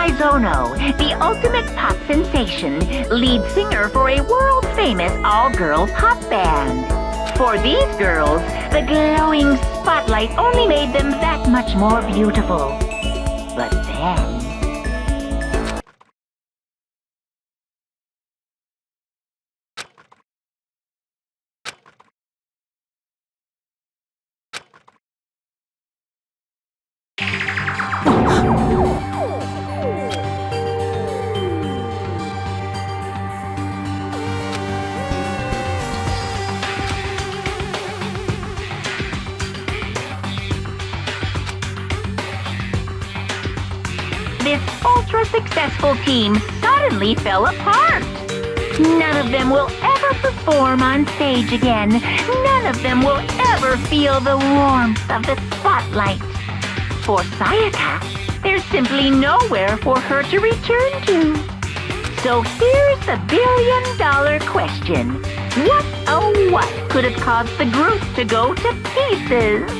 Mizono, the ultimate pop sensation, lead singer for a world-famous all-girl pop band. For these girls, the glowing spotlight only made them that much more beautiful. But then... This ultra-successful team suddenly fell apart. None of them will ever perform on stage again. None of them will ever feel the warmth of the spotlight. For Sayaka, there's simply nowhere for her to return to. So here's the billion-dollar question. What, oh what, could have caused the group to go to pieces?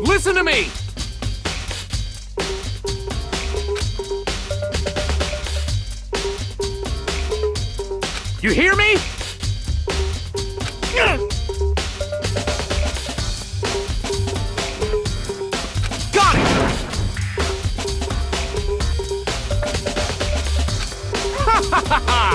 Listen to me! You hear me? Got it! Ha ha ha ha!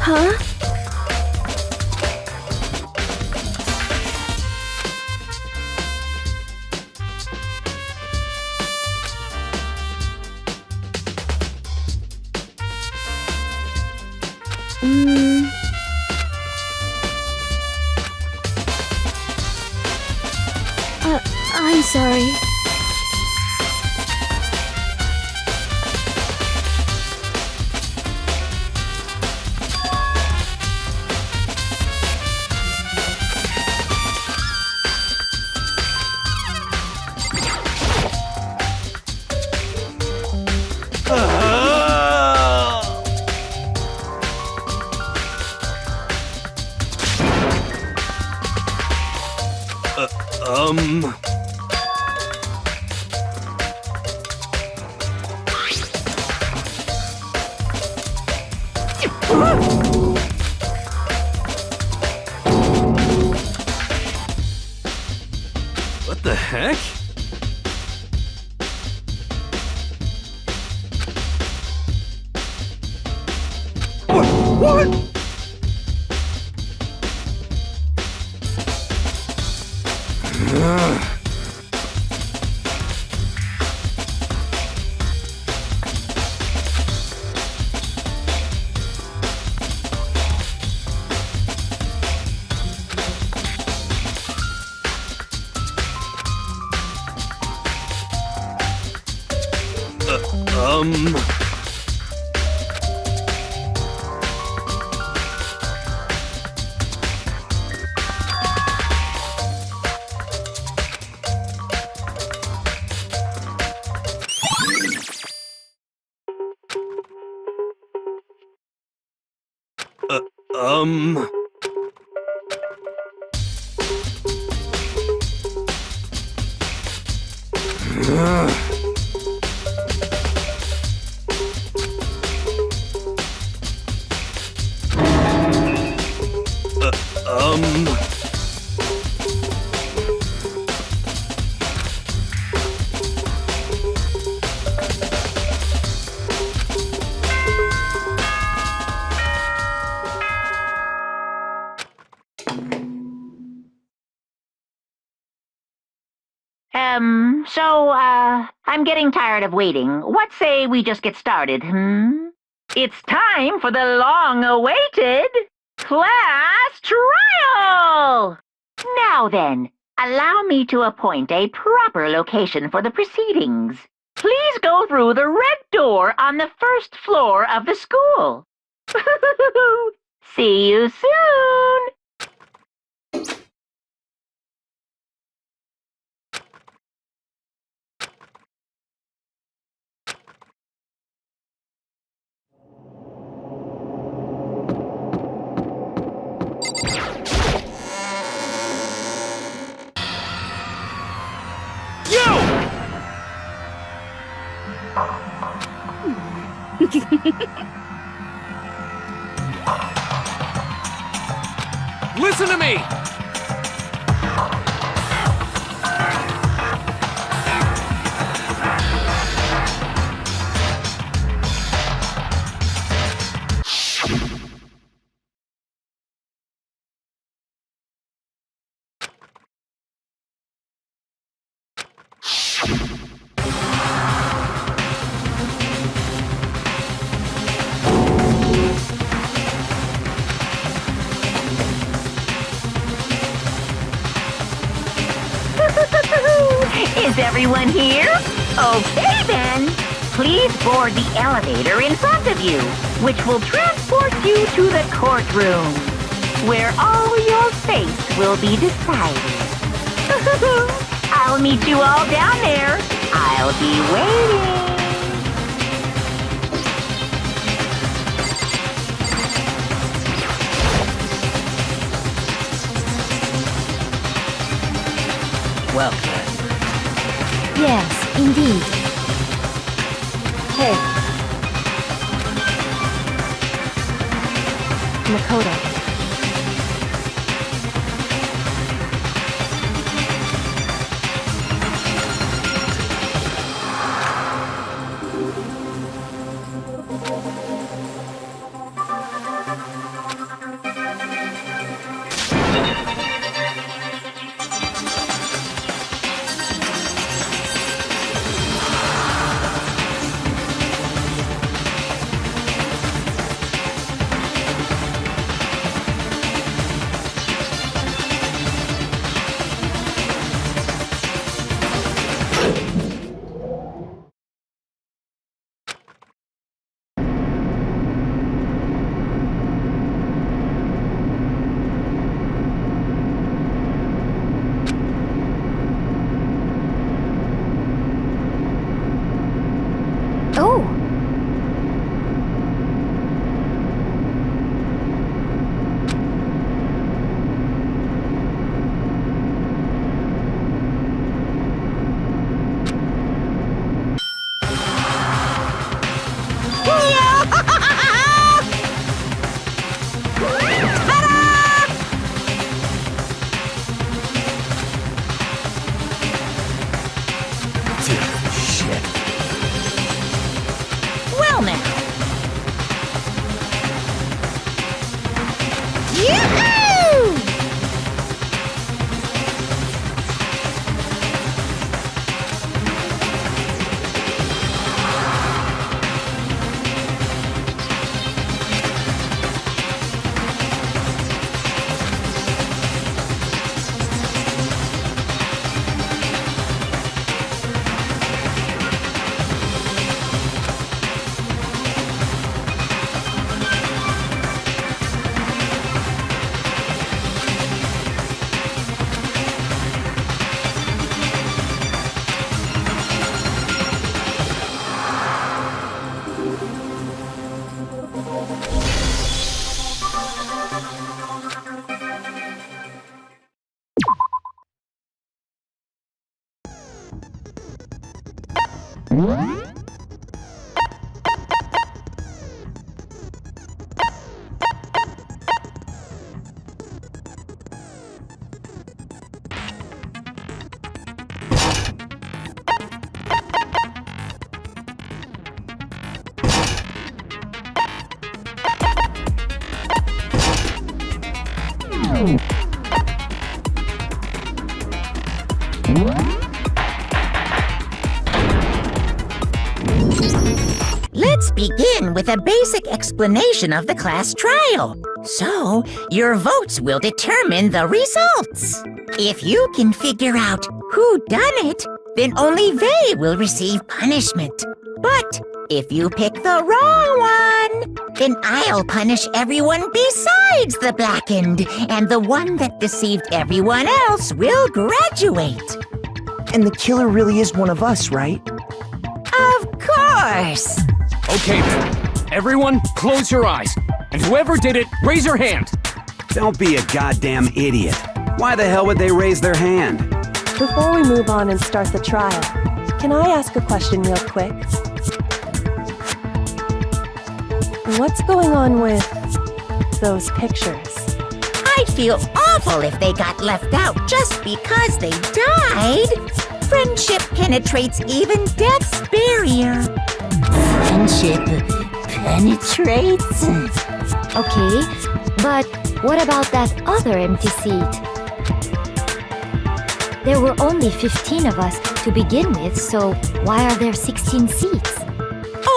Huh? I'm sorry. What the heck? What? I'm getting tired of waiting. What say we just get started, It's time for the long-awaited class trial! Now then, allow me to appoint a proper location for the proceedings. Please go through the red door on the first floor of the school. See you soon! Listen to me! Is everyone here? Okay then. Please board the elevator in front of you, which will transport you to the courtroom, where all your fate will be decided. I'll meet you all down there. I'll be waiting. Welcome. Yes, indeed. Hey. Makoto. Oh! Shit. Well now. Yoo-hoo! Let's begin with a basic explanation of the class trial. So, your votes will determine the results. If you can figure out who done it, then only they will receive punishment. But if you pick the wrong one, then I'll punish everyone besides the blackened, and the one that deceived everyone else will graduate. And the killer really is one of us, right? Of course! Okay then. Everyone, close your eyes. And whoever did it, raise your hand. Don't be a goddamn idiot. Why the hell would they raise their hand? Before we move on and start the trial, can I ask a question real quick? What's going on with those pictures? I'd feel awful if they got left out just because they died. Friendship penetrates even death's barrier. Friendship penetrates? Okay, but what about that other empty seat? There were only 15 of us to begin with, so why are there 16 seats?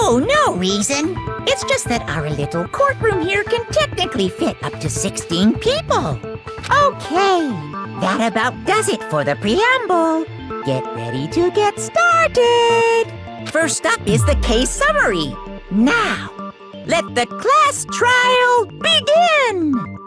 Oh, no reason. It's just that our little courtroom here can technically fit up to 16 people. Okay, that about does it for the preamble. Get ready to get started. First up is the case summary. Now, let the class trial begin.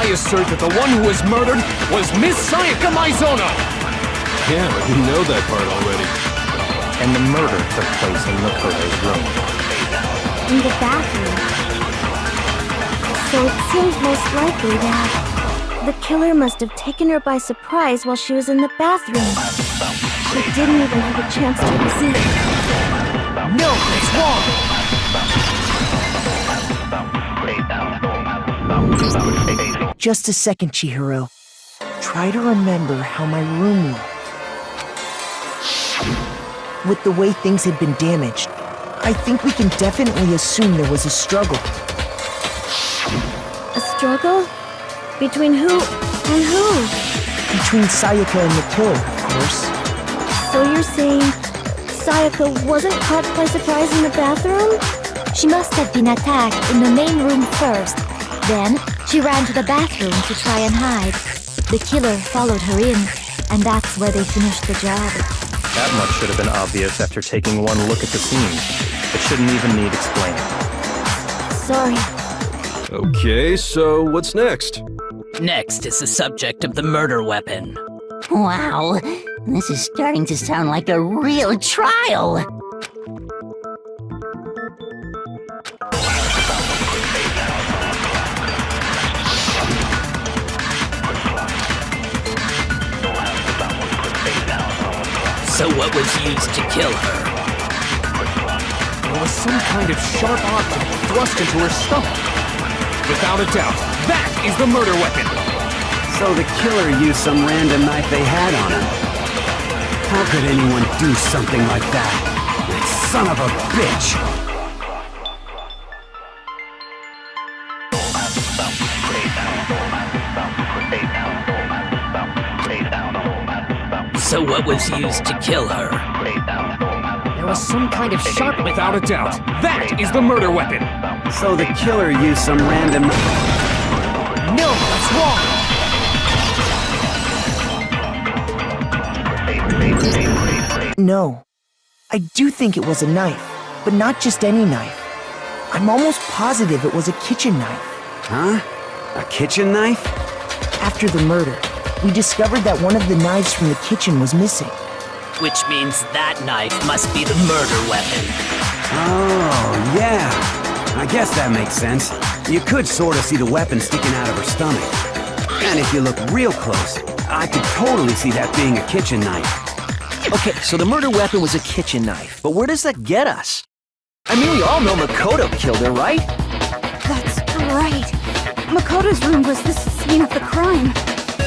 I assert that the one who was murdered was Miss Sayaka Maizono! Yeah, we know that part already. And the murder took place in Makoto's room. In the bathroom. So it seems most likely that the killer must have taken her by surprise while she was in the bathroom. She didn't even have a chance to resist. No, it's wrong! Just a second, Chihiro. Try to remember how my room looked. With the way things had been damaged, I think we can definitely assume there was a struggle. A struggle? Between who and who? Between Sayaka and the killer, of course. So you're saying Sayaka wasn't caught by surprise in the bathroom? She must have been attacked in the main room first. Then, she ran to the bathroom to try and hide. The killer followed her in, and that's where they finished the job. That much should have been obvious after taking one look at the scene. It shouldn't even need explaining. Sorry. Okay, so what's next? Next is the subject of the murder weapon. Wow, this is starting to sound like a real trial. So what was used to kill her? There was some kind of sharp object thrust into her stomach. Without a doubt, that is the murder weapon! So the killer used some random knife they had on him. How could anyone do something like that? That son of a bitch! So what was used to kill her? There was some kind of sharp. Without a doubt, that is the murder weapon. So the killer used some random... No, that's wrong! No. I do think it was a knife, but not just any knife. I'm almost positive it was a kitchen knife. Huh? A kitchen knife? After the murder, we discovered that one of the knives from the kitchen was missing. Which means that knife must be the murder weapon. Oh, yeah. I guess that makes sense. You could sort of see the weapon sticking out of her stomach. And if you look real close, I could totally see that being a kitchen knife. Okay, so the murder weapon was a kitchen knife, but where does that get us? I mean, we all know Makoto killed her, right? That's right. Makoto's room was the scene of the crime.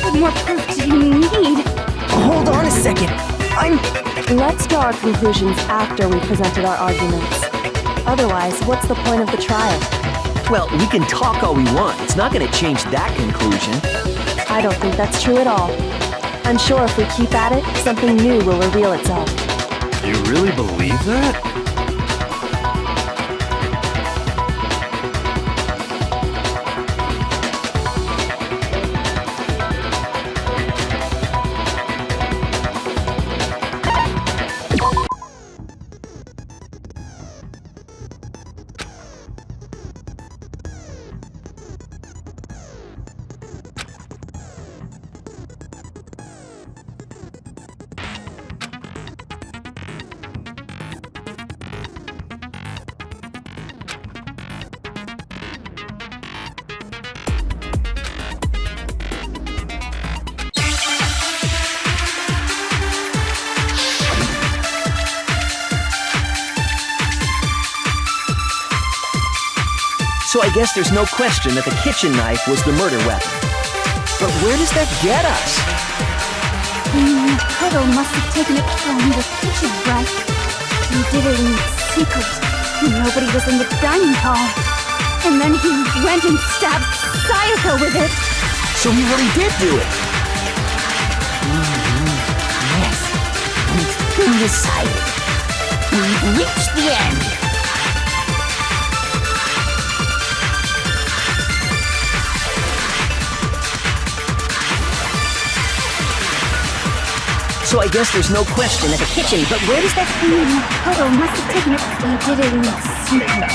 What more proof do you need? Hold on a second. Let's draw our conclusions after we presented our arguments. Otherwise, what's the point of the trial? Well, we can talk all we want. It's not going to change that conclusion. I don't think that's true at all. I'm sure if we keep at it, something new will reveal itself. You really believe that? So I guess there's no question that the kitchen knife was the murder weapon. But where does that get us? Makoto must have taken it from the kitchen, right? He did it in secret. Nobody was in the dining hall. And then he went and stabbed Sayaka with it. So he really did do it. Yes, it's been decided. We've reached the end. So I guess there's no question that the kitchen, but where does that... Makoto must have taken it. He did it in secret.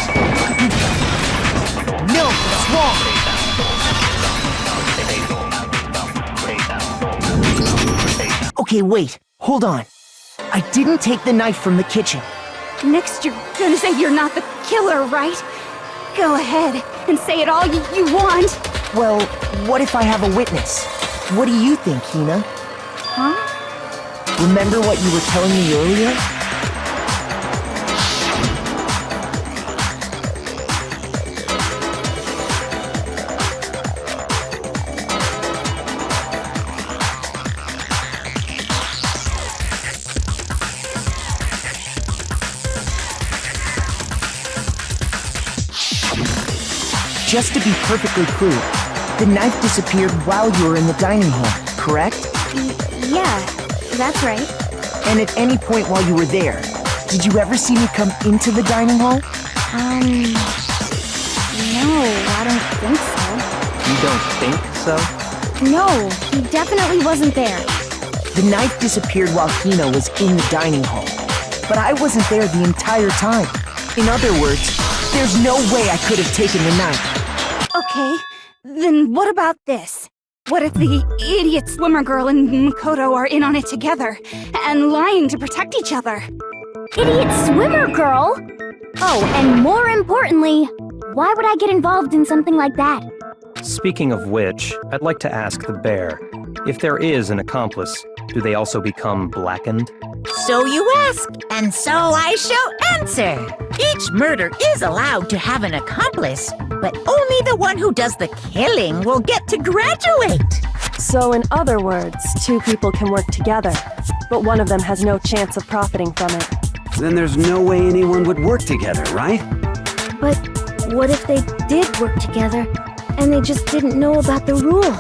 No, that's wrong! Okay, wait. Hold on. I didn't take the knife from the kitchen. Next you're gonna say you're not the killer, right? Go ahead and say it all you want. Well, what if I have a witness? What do you think, Hina? Huh? Remember what you were telling me earlier? Just to be perfectly clear, the knife disappeared while you were in the dining hall, correct? Yeah, that's right. And at any point while you were there, did you ever see me come into the dining hall? No, I don't think so. You don't think so? No, he definitely wasn't there. The knife disappeared while Hina was in the dining hall, but I wasn't there the entire time. In other words, there's no way I could have taken the knife. Okay, then what about this? What if the idiot swimmer girl and Makoto are in on it together, and lying to protect each other? Idiot swimmer girl? Oh, and more importantly, why would I get involved in something like that? Speaking of which, I'd like to ask the bear, if there is an accomplice, do they also become blackened? So you ask, and so I shall answer. Each murder is allowed to have an accomplice, but only the one who does the killing will get to graduate. So in other words, two people can work together, but one of them has no chance of profiting from it. Then there's no way anyone would work together, right? But what if they did work together, and they just didn't know about the rule?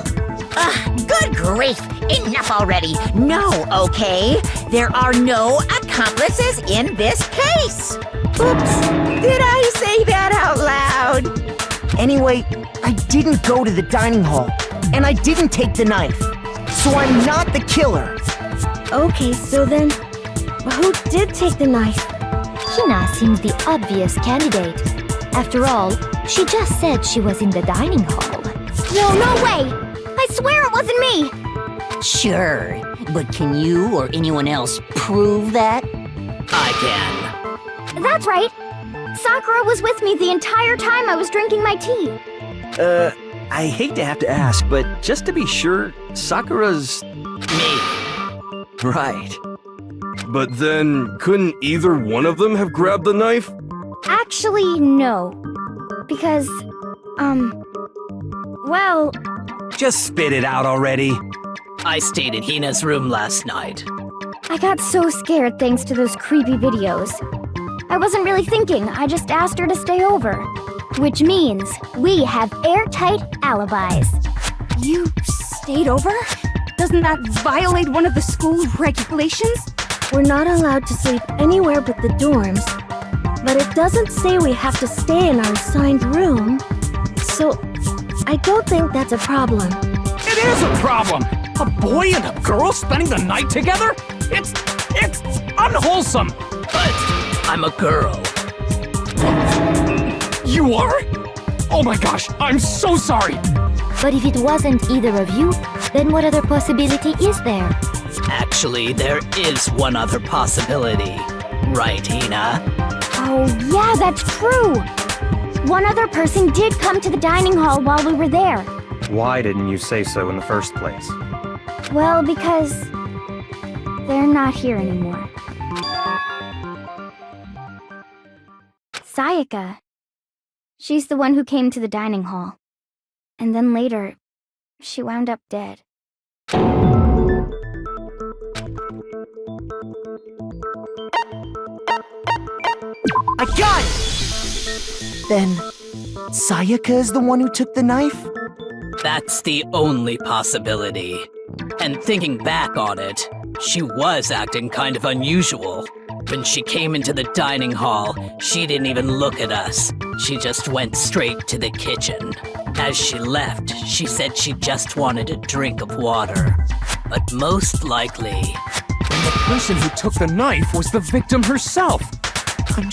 Good grief! Enough already! No, okay? There are no accomplices. accomplices in this case. Oops, did I say that out loud? Anyway, I didn't go to the dining hall, and I didn't take the knife. So I'm not the killer. Okay, so then, who did take the knife? Hina seems the obvious candidate. After all, she just said she was in the dining hall. No way! I swear it wasn't me! Sure, but can you or anyone else prove that? I can. That's right. Sakura was with me the entire time I was drinking my tea. I hate to have to ask, but just to be sure, Sakura's... Me. Right. But then, couldn't either one of them have grabbed the knife? Actually, no. Because, well... Just spit it out already. I stayed in Hina's room last night. I got so scared thanks to those creepy videos. I wasn't really thinking, I just asked her to stay over. Which means we have airtight alibis. You stayed over? Doesn't that violate one of the school regulations? We're not allowed to sleep anywhere but the dorms. But it doesn't say we have to stay in our assigned room. So, I don't think that's a problem. It is a problem! A boy and a girl spending the night together? It's unwholesome! But I'm a girl. You are? Oh my gosh, I'm so sorry! But if it wasn't either of you, then what other possibility is there? Actually, there is one other possibility. Right, Hina? Oh, yeah, that's true! One other person did come to the dining hall while we were there. Why didn't you say so in the first place? Well, because... they're not here anymore. Sayaka. She's the one who came to the dining hall. And then later, she wound up dead. I got it! Then, Sayaka is the one who took the knife? That's the only possibility. And thinking back on it, she was acting kind of unusual. When she came into the dining hall, she didn't even look at us. She just went straight to the kitchen. As she left, she said she just wanted a drink of water. But most likely... And the person who took the knife was the victim herself! I'm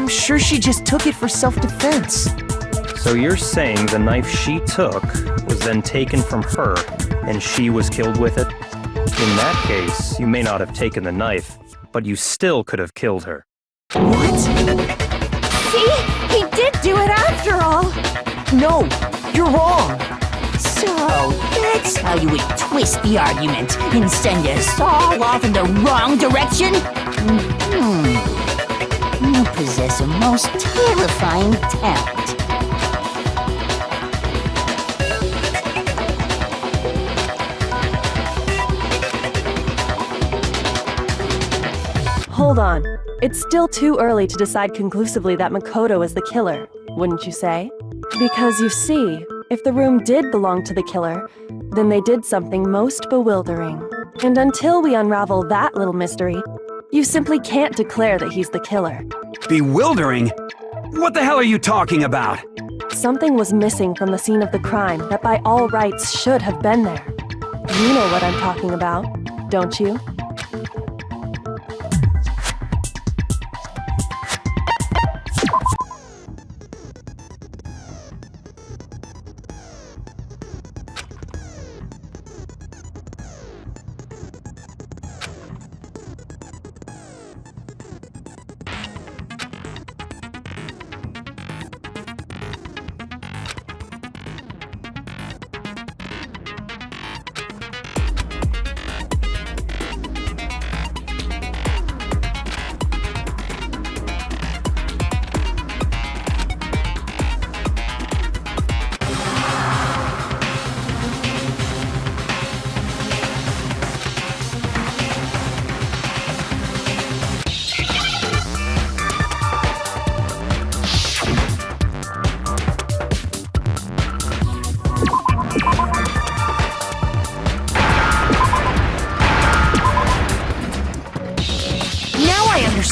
sure she just took it for self-defense. So you're saying the knife she took was then taken from her, and she was killed with it? In that case, you may not have taken the knife, but you still could have killed her. What? See? He did do it after all! No, you're wrong! So, that's how you would twist the argument and send us all off in the wrong direction? You possess a most terrifying talent. Hold on. It's still too early to decide conclusively that Makoto is the killer, wouldn't you say? Because you see, if the room did belong to the killer, then they did something most bewildering. And until we unravel that little mystery, you simply can't declare that he's the killer. Bewildering? What the hell are you talking about? Something was missing from the scene of the crime that by all rights should have been there. You know what I'm talking about, don't you?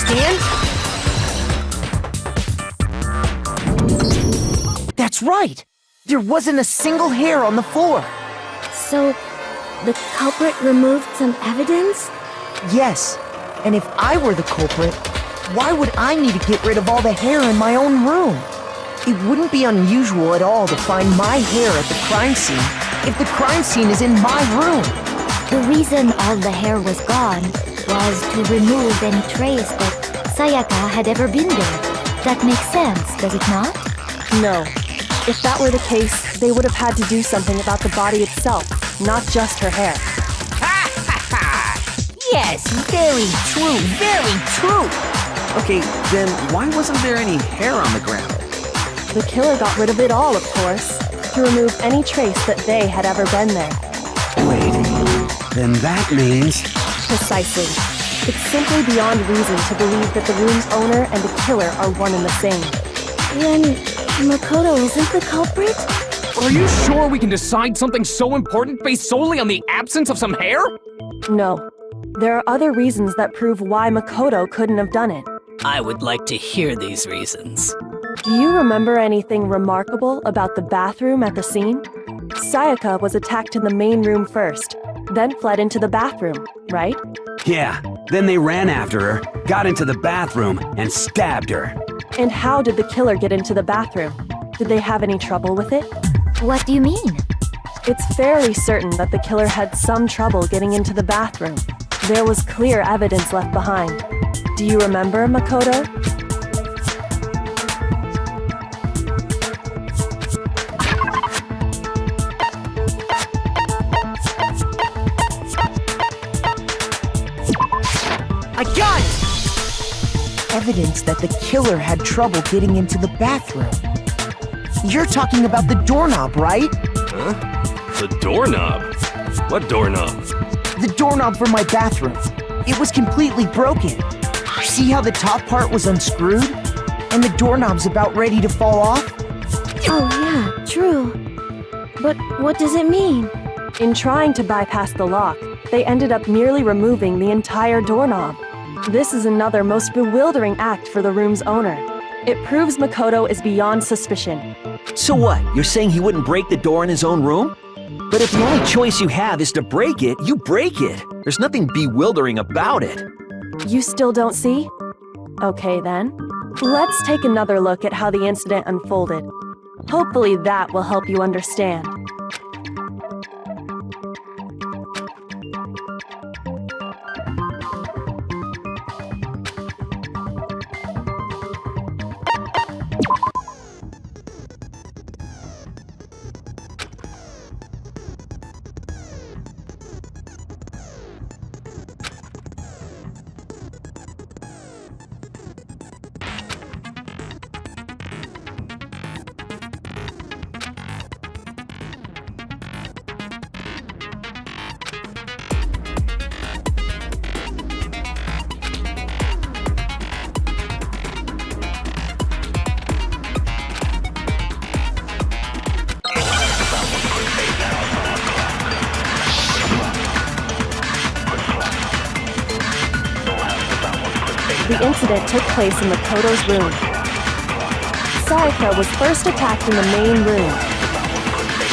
understand? That's right! There wasn't a single hair on the floor! So, the culprit removed some evidence? Yes, and if I were the culprit, why would I need to get rid of all the hair in my own room? It wouldn't be unusual at all to find my hair at the crime scene if the crime scene is in my room. The reason all the hair was gone was to remove any trace that Sayaka had ever been there. That makes sense, does it not? No. If that were the case, they would have had to do something about the body itself, not just her hair. Yes, very true, very true. Okay, then why wasn't there any hair on the ground? The killer got rid of it all, of course, to remove any trace that they had ever been there. Wait, then that means... Precisely. It's simply beyond reason to believe that the room's owner and the killer are one and the same. Then Makoto isn't the culprit? Are you sure we can decide something so important based solely on the absence of some hair? No. There are other reasons that prove why Makoto couldn't have done it. I would like to hear these reasons. Do you remember anything remarkable about the bathroom at the scene? Sayaka was attacked in the main room first, then fled into the bathroom, right? Yeah, then they ran after her, got into the bathroom, and stabbed her. And how did the killer get into the bathroom? Did they have any trouble with it? What do you mean? It's fairly certain that the killer had some trouble getting into the bathroom. There was clear evidence left behind. Do you remember, Makoto? I got it! Evidence that the killer had trouble getting into the bathroom. You're talking about the doorknob, right? Huh? The doorknob? What doorknob? The doorknob for my bathroom. It was completely broken. See how the top part was unscrewed? And the doorknob's about ready to fall off? Oh yeah, true. But what does it mean? In trying to bypass the lock, they ended up merely removing the entire doorknob. This is another most bewildering act for the room's owner. It proves Makoto is beyond suspicion. So what? You're saying he wouldn't break the door in his own room? But if the only choice you have is to break it, you break it. There's nothing bewildering about it. You still don't see? Okay then. Let's take another look at how the incident unfolded. Hopefully that will help you understand. The incident took place in Makoto's room. Sayaka was first attacked in the main room.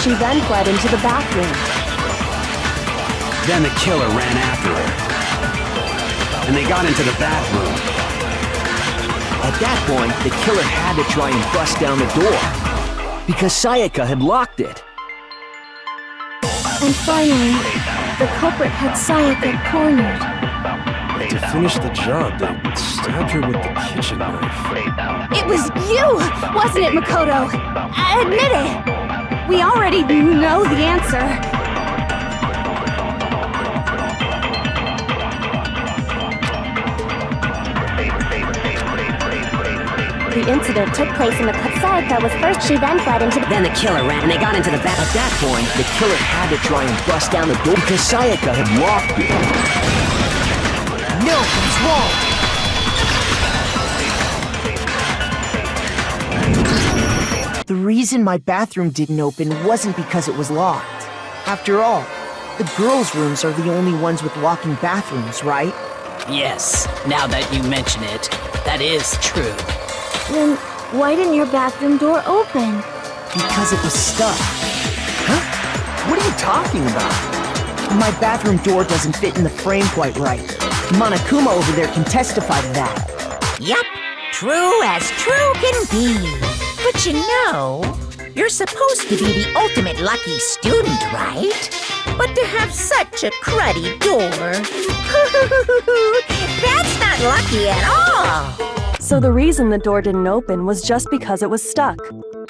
She then fled into the bathroom. Then the killer ran after her. And they got into the bathroom. At that point, the killer had to try and bust down the door, because Sayaka had locked it. And finally, the culprit had Sayaka cornered. To finish the job, they stabbed her with the kitchen knife. It was you, wasn't it, Makoto? Admit it! We already know the answer. The incident took place in the Sayaka was first, she then fled into the... Then the killer ran and they got into the back. At that point, the killer had to try and bust down the door because Sayaka had locked it. No, he's wrong! The reason my bathroom didn't open wasn't because it was locked. After all, the girls' rooms are the only ones with locking bathrooms, right? Yes, now that you mention it, that is true. Then why didn't your bathroom door open? Because it was stuck. Huh? What are you talking about? My bathroom door doesn't fit in the frame quite right. Monokuma over there can testify to that. Yep, true as true can be. But you know, you're supposed to be the ultimate lucky student, right? But to have such a cruddy door, that's not lucky at all. So the reason the door didn't open was just because it was stuck.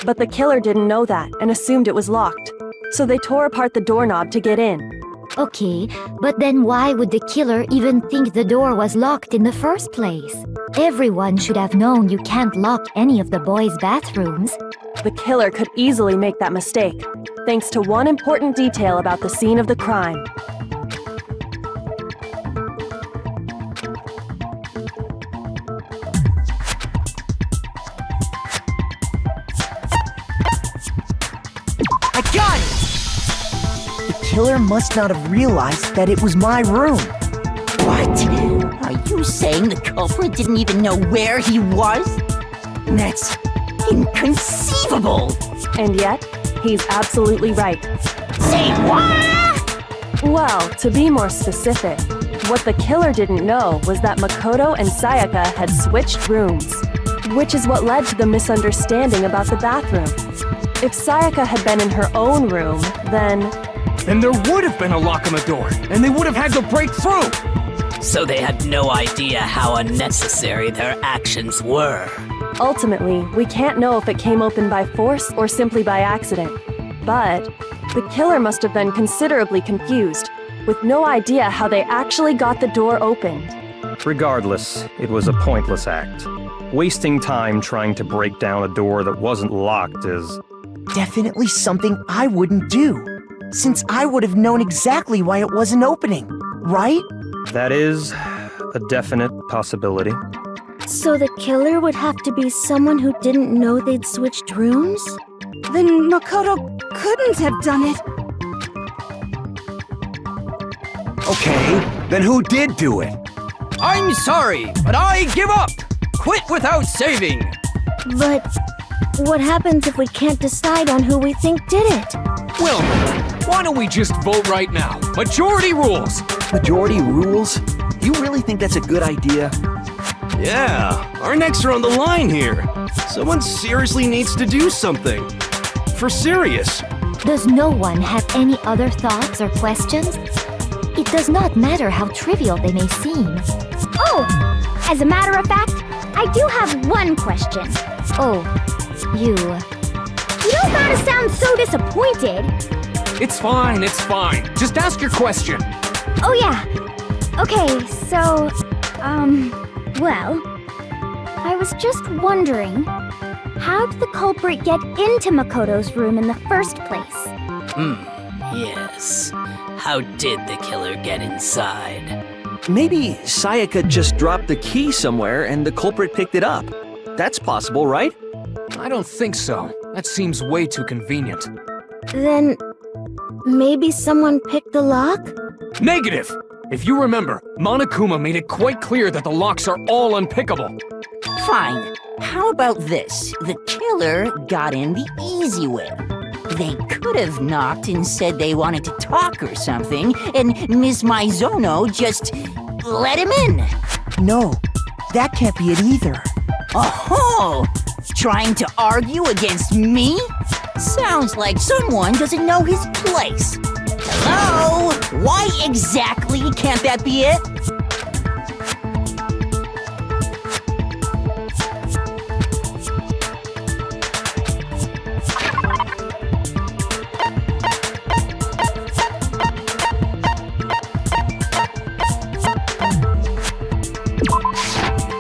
But the killer didn't know that and assumed it was locked. So they tore apart the doorknob to get in. Okay, but then why would the killer even think the door was locked in the first place? Everyone should have known you can't lock any of the boys' bathrooms. The killer could easily make that mistake, thanks to one important detail about the scene of the crime. I got it! The killer must not have realized that it was my room. What? Are you saying the culprit didn't even know where he was? That's inconceivable! And yet, he's absolutely right. Say what? Well, to be more specific, what the killer didn't know was that Makoto and Sayaka had switched rooms, which is what led to the misunderstanding about the bathroom. If Sayaka had been in her own room, then there would have been a lock on the door, and they would have had to break through! So they had no idea how unnecessary their actions were. Ultimately, we can't know if it came open by force or simply by accident. But the killer must have been considerably confused, with no idea how they actually got the door opened. Regardless, it was a pointless act. Wasting time trying to break down a door that wasn't locked is Definitely something I wouldn't do, since I would have known exactly why it wasn't opening, right? That is a definite possibility. So the killer would have to be someone who didn't know they'd switched rooms? Then Makoto couldn't have done it. Okay, then who did do it? I'm sorry, but I give up! Quit without saving! But what happens if we can't decide on who we think did it? Well, why don't we just vote right now? Majority rules! Majority rules? You really think that's a good idea? Yeah, our necks are on the line here. Someone seriously needs to do something. For serious. Does no one have any other thoughts or questions? It does not matter how trivial they may seem. Oh, as a matter of fact, I do have one question. Oh, you. You don't gotta sound so disappointed. It's fine, it's fine. Just ask your question. Oh yeah. Okay, so, well, I was just wondering, how did the culprit get into Makoto's room in the first place? Yes. How did the killer get inside? Maybe Sayaka just dropped the key somewhere and the culprit picked it up. That's possible, right? I don't think so. That seems way too convenient. Then maybe someone picked the lock? Negative! If you remember, Monokuma made it quite clear that the locks are all unpickable. Fine. How about this? The killer got in the easy way. They could have knocked and said they wanted to talk or something, and Ms. Maizono just let him in. No, that can't be it either. Oh, trying to argue against me? Sounds like someone doesn't know his place. Hello? Why exactly can't that be it?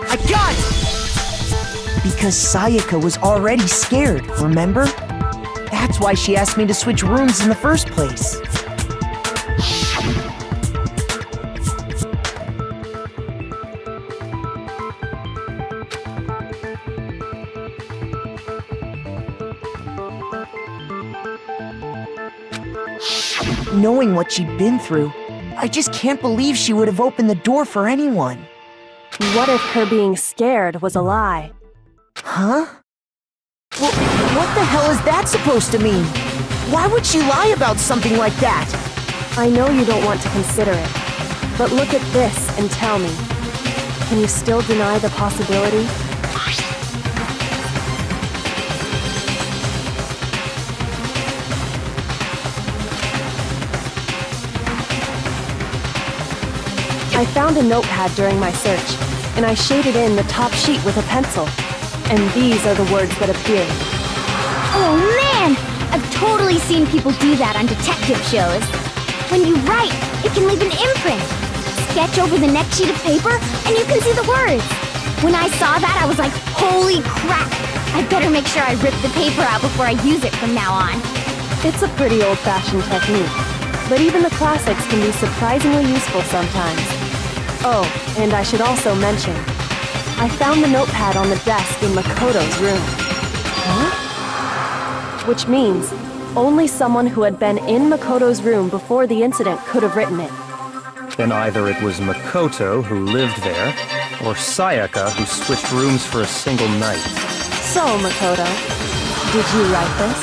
I got it! Because Sayaka was already scared, remember? That's why she asked me to switch rooms in the first place. Knowing what she'd been through, I just can't believe she would have opened the door for anyone. What if her being scared was a lie? Huh? Well, what the hell is that supposed to mean? Why would she lie about something like that? I know you don't want to consider it, but look at this and tell me. Can you still deny the possibility? I found a notepad during my search, and I shaded in the top sheet with a pencil. And these are the words that appeared. Oh man! I've totally seen people do that on detective shows. When you write, it can leave an imprint. Sketch over the next sheet of paper, and you can see the words. When I saw that, I was like, holy crap! I better make sure I rip the paper out before I use it from now on. It's a pretty old-fashioned technique, but even the classics can be surprisingly useful sometimes. Oh, and I should also mention, I found the notepad on the desk in Makoto's room. Huh? Which means, only someone who had been in Makoto's room before the incident could have written it. Then either it was Makoto who lived there, or Sayaka who switched rooms for a single night. So, Makoto, did you write this?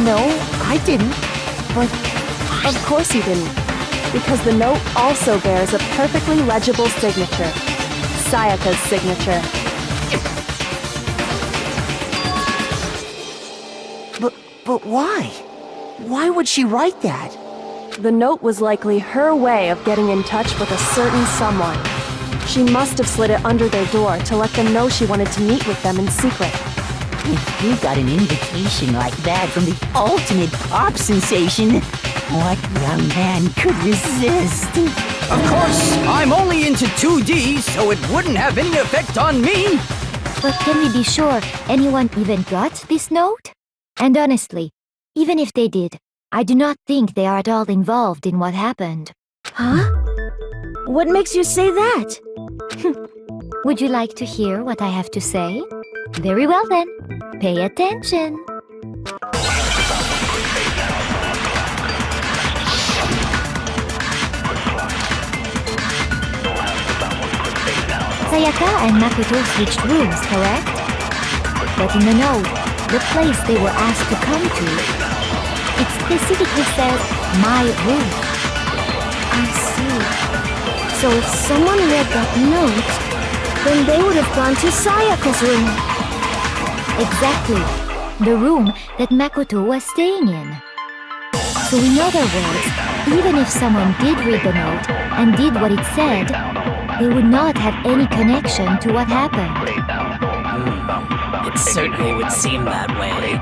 No, I didn't. But of course you didn't, because the note also bears a perfectly legible signature. Sayaka's signature. But why? Why would she write that? The note was likely her way of getting in touch with a certain someone. She must have slid it under their door to let them know she wanted to meet with them in secret. If you got an invitation like that from the ultimate pop sensation, what young man could resist? Of course, I'm only into 2D, so it wouldn't have any effect on me. But can we be sure anyone even got this note? And honestly, even if they did, I do not think they are at all involved in what happened. Huh? What makes you say that? Would you like to hear what I have to say? Very well then, pay attention. Sayaka and Makoto switched rooms, correct? But in the note, the place they were asked to come to, it specifically says, my room. I see. So if someone read that note, then they would have gone to Sayaka's room. Exactly. The room that Makoto was staying in. So in other words, even if someone did read the note and did what it said, they would not have any connection to what happened. It certainly would seem that way.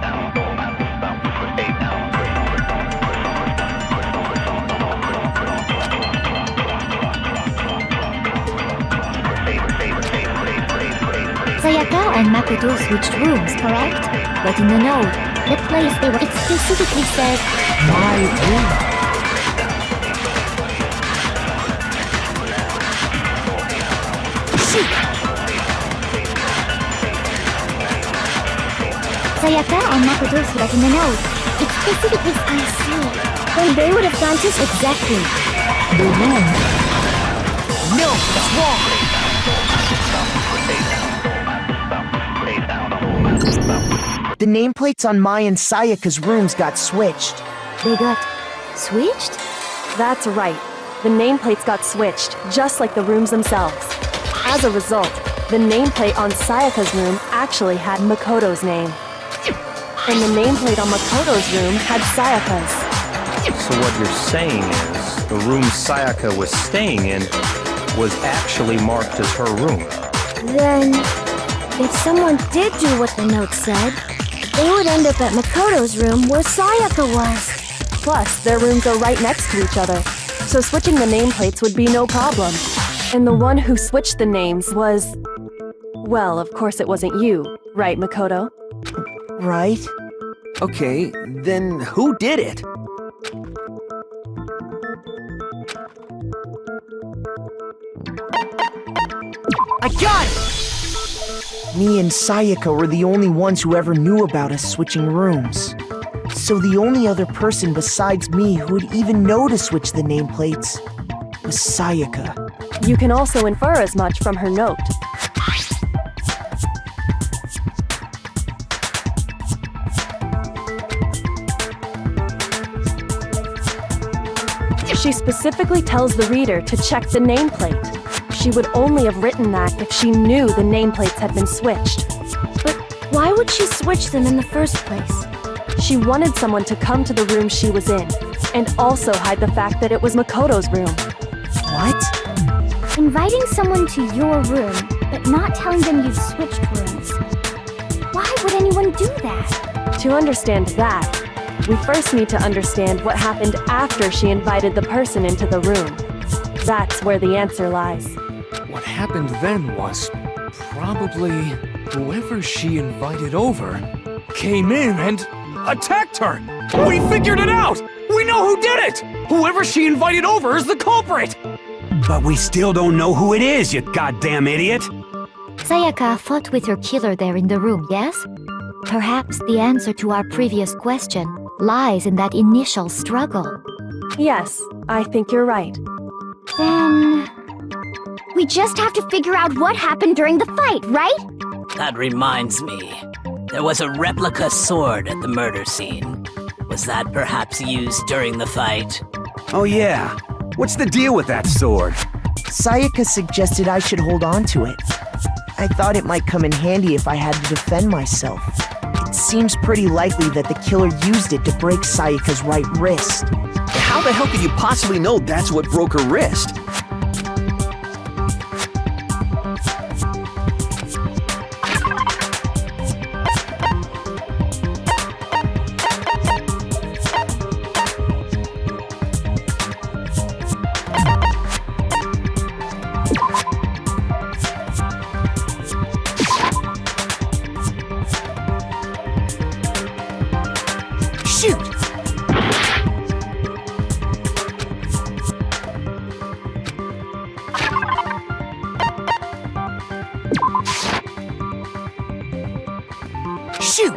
Sayaka and Makoto switched rooms, correct? But in the note, the place they were, it specifically says, my room. Sayaka and Makoto switched in the note. It specifically, I see. Then they would have gone to exactly the room. No, that's wrong. The nameplates on Mai and Sayaka's rooms got switched. They got switched? That's right. The nameplates got switched, just like the rooms themselves. As a result, the nameplate on Sayaka's room actually had Makoto's name. And the nameplate on Makoto's room had Sayaka's. So what you're saying is, the room Sayaka was staying in was actually marked as her room. Then, if someone did do what the note said, they would end up at Makoto's room where Sayaka was. Plus, their rooms are right next to each other, so switching the nameplates would be no problem. And the one who switched the names was... Well, of course it wasn't you, right, Makoto? Right? Okay, then who did it? I got it! Me and Sayaka were the only ones who ever knew about us switching rooms. So the only other person besides me who would even know to switch the nameplates was Sayaka. You can also infer as much from her note. She specifically tells the reader to check the nameplate. She would only have written that if she knew the nameplates had been switched. But why would she switch them in the first place? She wanted someone to come to the room she was in, and also hide the fact that it was Makoto's room. What? Inviting someone to your room, but not telling them you've switched rooms. Why would anyone do that? To understand that, we first need to understand what happened after she invited the person into the room. That's where the answer lies. What happened then was probably whoever she invited over came in and attacked her! We figured it out! We know who did it! Whoever she invited over is the culprit! But we still don't know who it is, you goddamn idiot! Sayaka fought with her killer there in the room, yes? Perhaps the answer to our previous question lies in that initial struggle. Yes, I think you're right. Then... we just have to figure out what happened during the fight, right? That reminds me. There was a replica sword at the murder scene. Was that perhaps used during the fight? Oh yeah. What's the deal with that sword? Sayaka suggested I should hold on to it. I thought it might come in handy if I had to defend myself. It seems pretty likely that the killer used it to break Sayaka's right wrist. How the hell could you possibly know that's what broke her wrist? Shoot!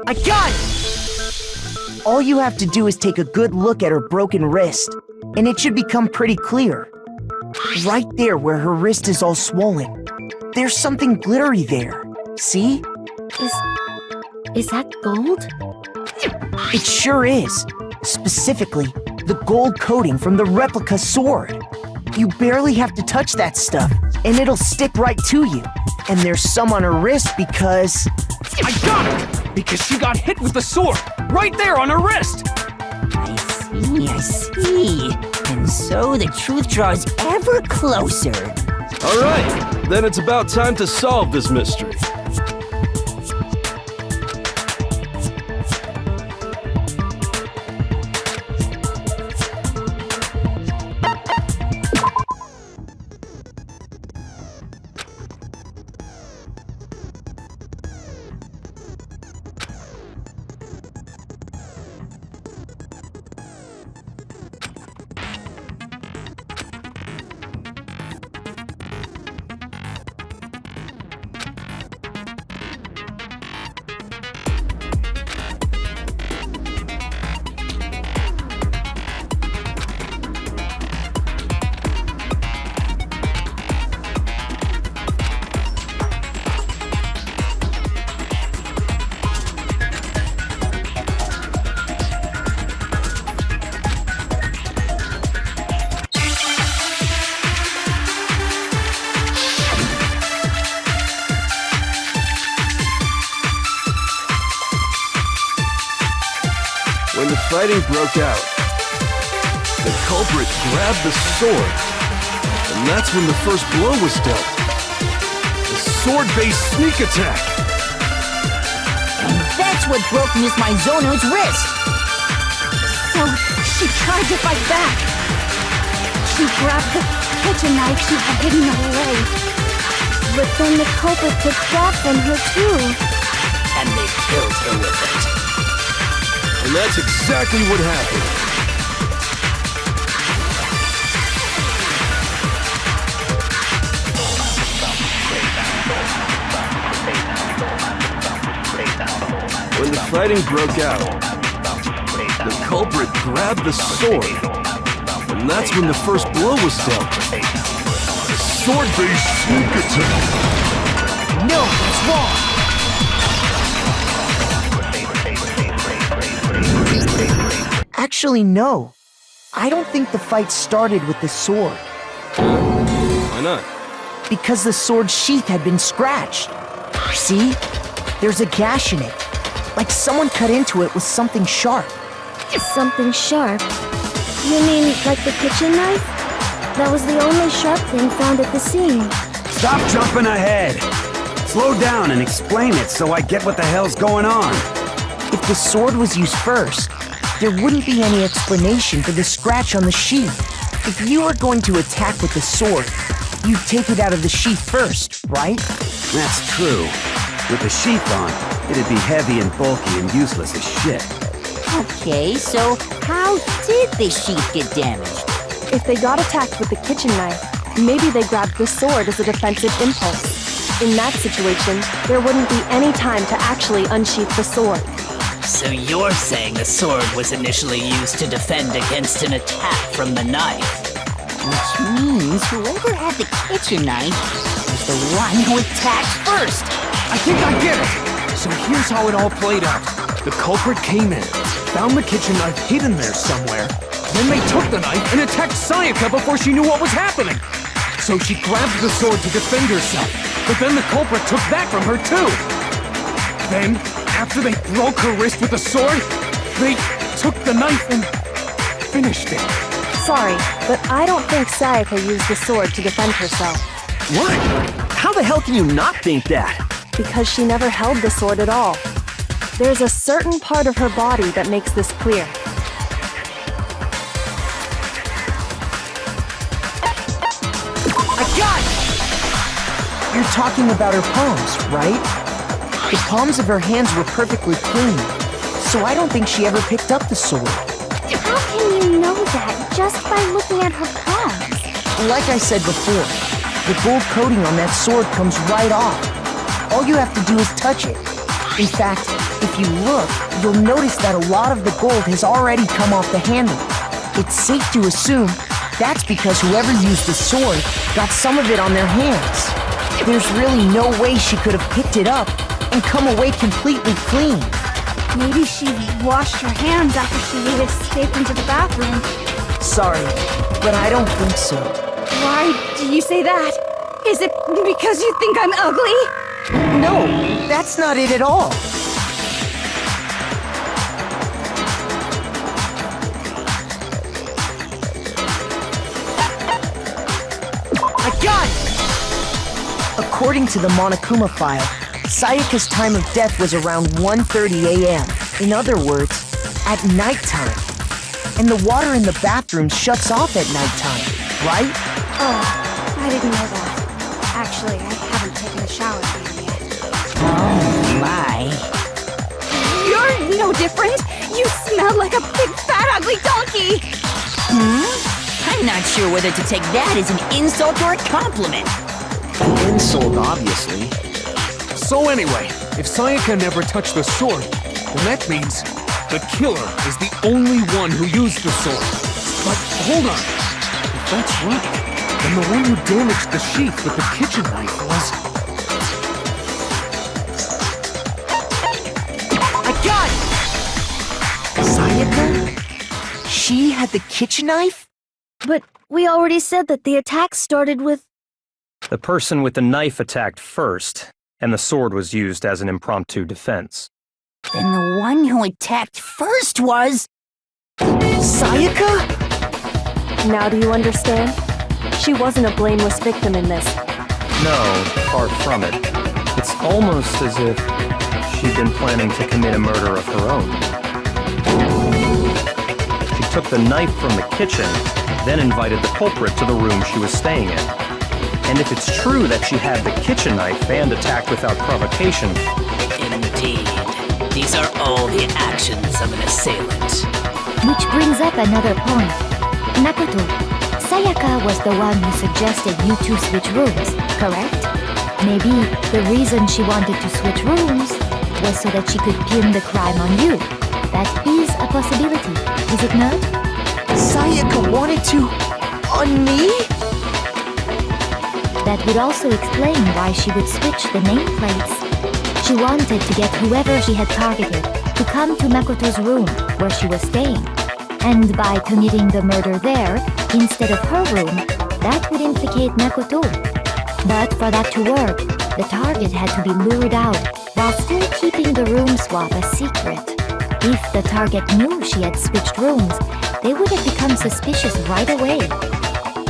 I got it! All you have to do is take a good look at her broken wrist, and it should become pretty clear. Right there where her wrist is all swollen. There's something glittery there. See? Is that gold? It sure is. Specifically, the gold coating from the replica sword. You barely have to touch that stuff, and it'll stick right to you. And there's some on her wrist because... I got it! Because she got hit with the sword! Right there on her wrist! I see. And so the truth draws ever closer. All right, then it's about time to solve this mystery. When the fighting broke out, the culprit grabbed the sword, and that's when the first blow was dealt. The sword-based sneak attack. And that's what broke Miss Maizono's wrist. So, she tried to fight back. She grabbed the kitchen knife she had hidden away. But then the culprit took that from her too. And they killed her with it. And that's exactly what happened. When the fighting broke out, the culprit grabbed the sword, and that's when the first blow was dealt. A sword-based sneak attack. No, that's wrong. Actually, no. I don't think the fight started with the sword. Why not? Because the sword's sheath had been scratched. See? There's a gash in it. Like someone cut into it with something sharp. Something sharp? You mean like the kitchen knife? That was the only sharp thing found at the scene. Stop jumping ahead! Slow down and explain it so I get what the hell's going on. If the sword was used first, there wouldn't be any explanation for the scratch on the sheath. If you were going to attack with the sword, you'd take it out of the sheath first, right? That's true. With the sheath on, it'd be heavy and bulky and useless as shit. Okay, so how did the sheath get damaged? If they got attacked with the kitchen knife, maybe they grabbed the sword as a defensive impulse. In that situation, there wouldn't be any time to actually unsheath the sword. So you're saying the sword was initially used to defend against an attack from the knife? Which means whoever had the kitchen knife was the one who attacked first. I think I get it! So here's how it all played out. The culprit came in, found the kitchen knife hidden there somewhere, then they took the knife and attacked Sayaka before she knew what was happening. So she grabbed the sword to defend herself, but then the culprit took that from her too. Then, after they broke her wrist with the sword, they took the knife and finished it. Sorry, but I don't think Sayaka used the sword to defend herself. What? How the hell can you not think that? Because she never held the sword at all. There's a certain part of her body that makes this clear. I got it! You're talking about her palms, right? The palms of her hands were perfectly clean, so I don't think she ever picked up the sword. How can you know that just by looking at her palms? Like I said before, the gold coating on that sword comes right off. All you have to do is touch it. In fact, if you look, you'll notice that a lot of the gold has already come off the handle. It's safe to assume that's because whoever used the sword got some of it on their hands. There's really no way she could have picked it up and come away completely clean. Maybe she washed her hands after she escaped into the bathroom. Sorry, but I don't think so. Why do you say that? Is it because you think I'm ugly? No, that's not it at all. I got it! According to the Monokuma file, Sayaka's time of death was around 1:30 a.m. In other words, at nighttime. And the water in the bathroom shuts off at nighttime, right? Oh, I didn't know that. Actually, I haven't taken a shower here yet. Oh my. You're no different! You smell like a big fat ugly donkey! I'm not sure whether to take that as an insult or a compliment. An insult, obviously. So anyway, if Sayaka never touched the sword, then that means the killer is the only one who used the sword. But hold on. If that's right, then the one who damaged the sheath with the kitchen knife was... I got it! Sayaka? She had the kitchen knife? But we already said that the attack started with... The person with the knife attacked first, and the sword was used as an impromptu defense. Then the one who attacked first was... Sayaka? Now do you understand? She wasn't a blameless victim in this. No, far from it. It's almost as if she'd been planning to commit a murder of her own. She took the knife from the kitchen, then invited the culprit to the room she was staying in. And if it's true that she had the kitchen knife and attacked without provocation... Indeed. These are all the actions of an assailant. Which brings up another point. Makoto, Sayaka was the one who suggested you two switch rooms, correct? Maybe the reason she wanted to switch rooms was so that she could pin the crime on you. That is a possibility, is it not? Sayaka wanted to... on me? That would also explain why she would switch the nameplates. She wanted to get whoever she had targeted to come to Makoto's room, where she was staying. And by committing the murder there, instead of her room, that would implicate Makoto. But for that to work, the target had to be lured out, while still keeping the room swap a secret. If the target knew she had switched rooms, they would have become suspicious right away.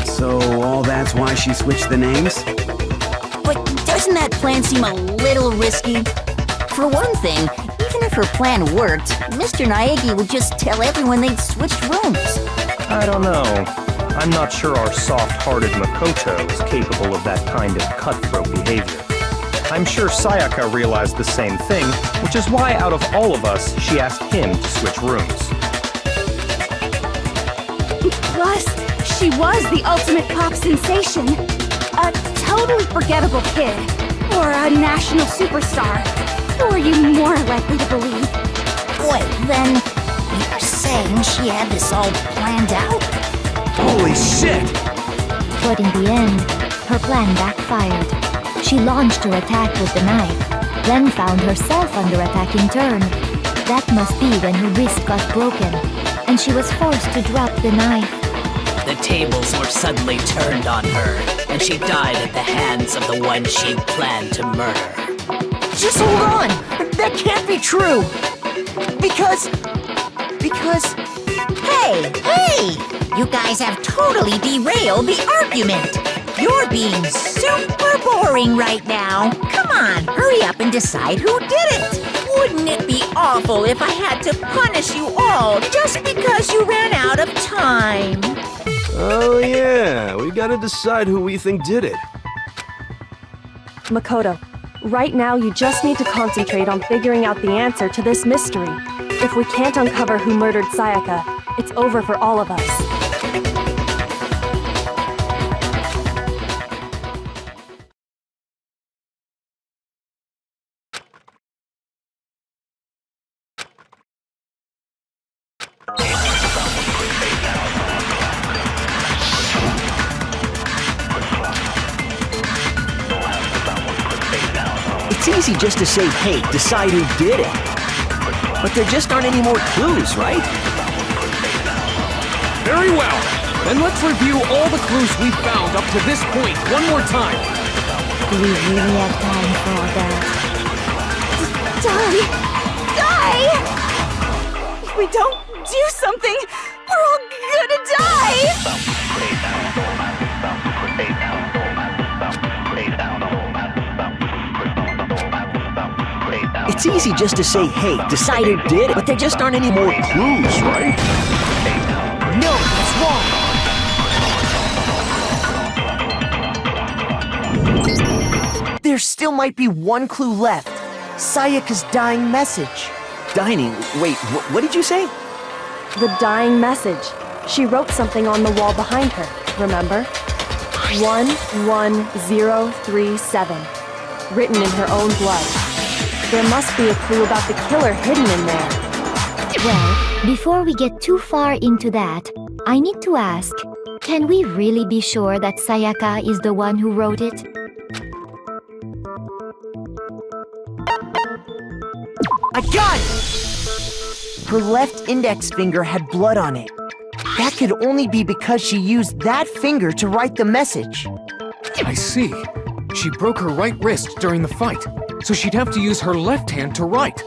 So all that's why she switched the names? But doesn't that plan seem a little risky? For one thing, even if her plan worked, Mr. Naegi would just tell everyone they'd switched rooms. I don't know. I'm not sure our soft-hearted Makoto is capable of that kind of cutthroat behavior. I'm sure Sayaka realized the same thing, which is why out of all of us, she asked him to switch rooms. Plus, she was the ultimate pop sensation. A totally forgettable kid. Or a national superstar. Who are you more likely to believe? Wait, then you're saying she had this all planned out? Holy shit! But in the end, her plan backfired. She launched her attack with the knife, then found herself under attack in turn. That must be when her wrist got broken, and she was forced to drop the knife. The tables were suddenly turned on her, and she died at the hands of the one she planned to murder. Just hold on! That can't be true! Because... Hey! You guys have totally derailed the argument. You're being super boring right now. Come on, hurry up and decide who did it. Wouldn't it be awful if I had to punish you all just because you ran out of time? Oh yeah, we gotta decide who we think did it. Makoto, right now you just need to concentrate on figuring out the answer to this mystery. If we can't uncover who murdered Sayaka, it's over for all of us. It's easy just to say, hey, decide who did it. But there just aren't any more clues, right? Very well. Then let's review all the clues we've found up to this point one more time. Do we really have time for all that? Die! If we don't do something, we're all gonna die! It's easy just to say, hey, decide who did it. But there just aren't any more clues, right? No, that's wrong! There still might be one clue left. Sayaka's dying message. Dining? Wait, what did you say? The dying message. She wrote something on the wall behind her, remember? 11037. Written in her own blood. There must be a clue about the killer hidden in there. Well, before we get too far into that, I need to ask, can we really be sure that Sayaka is the one who wrote it? I got it! Her left index finger had blood on it. That could only be because she used that finger to write the message. I see. She broke her right wrist during the fight, so she'd have to use her left hand to write.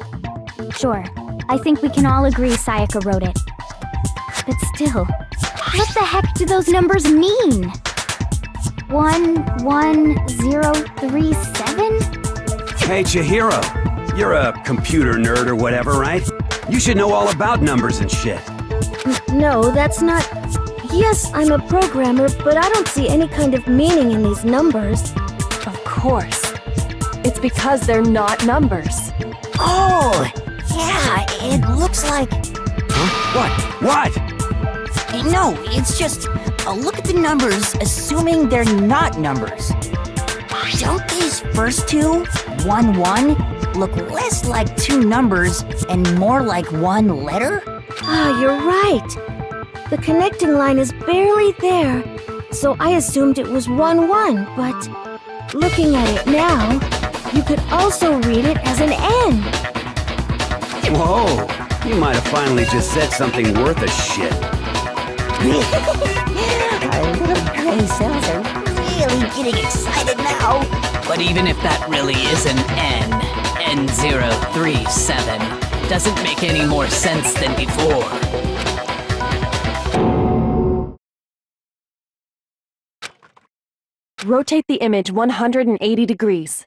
Sure, I think we can all agree Sayaka wrote it. But still, what the heck do those numbers mean? 11037? Hey, Chihiro. You're a computer nerd or whatever, right? You should know all about numbers and shit. No, that's not... Yes, I'm a programmer, but I don't see any kind of meaning in these numbers. Of course. It's because they're not numbers. Oh, yeah, it looks like... Huh? What? No, it's just a look at the numbers, assuming they're not numbers. Don't these first two, 11, look less like two numbers and more like one letter? Ah, you're right. The connecting line is barely there, so I assumed it was 1-1, but looking at it now, you could also read it as an N. Whoa, you might have finally just said something worth a shit. Our little gray cells are really getting excited now. But even if that really is an N037, doesn't make any more sense than before. Rotate the image 180 degrees.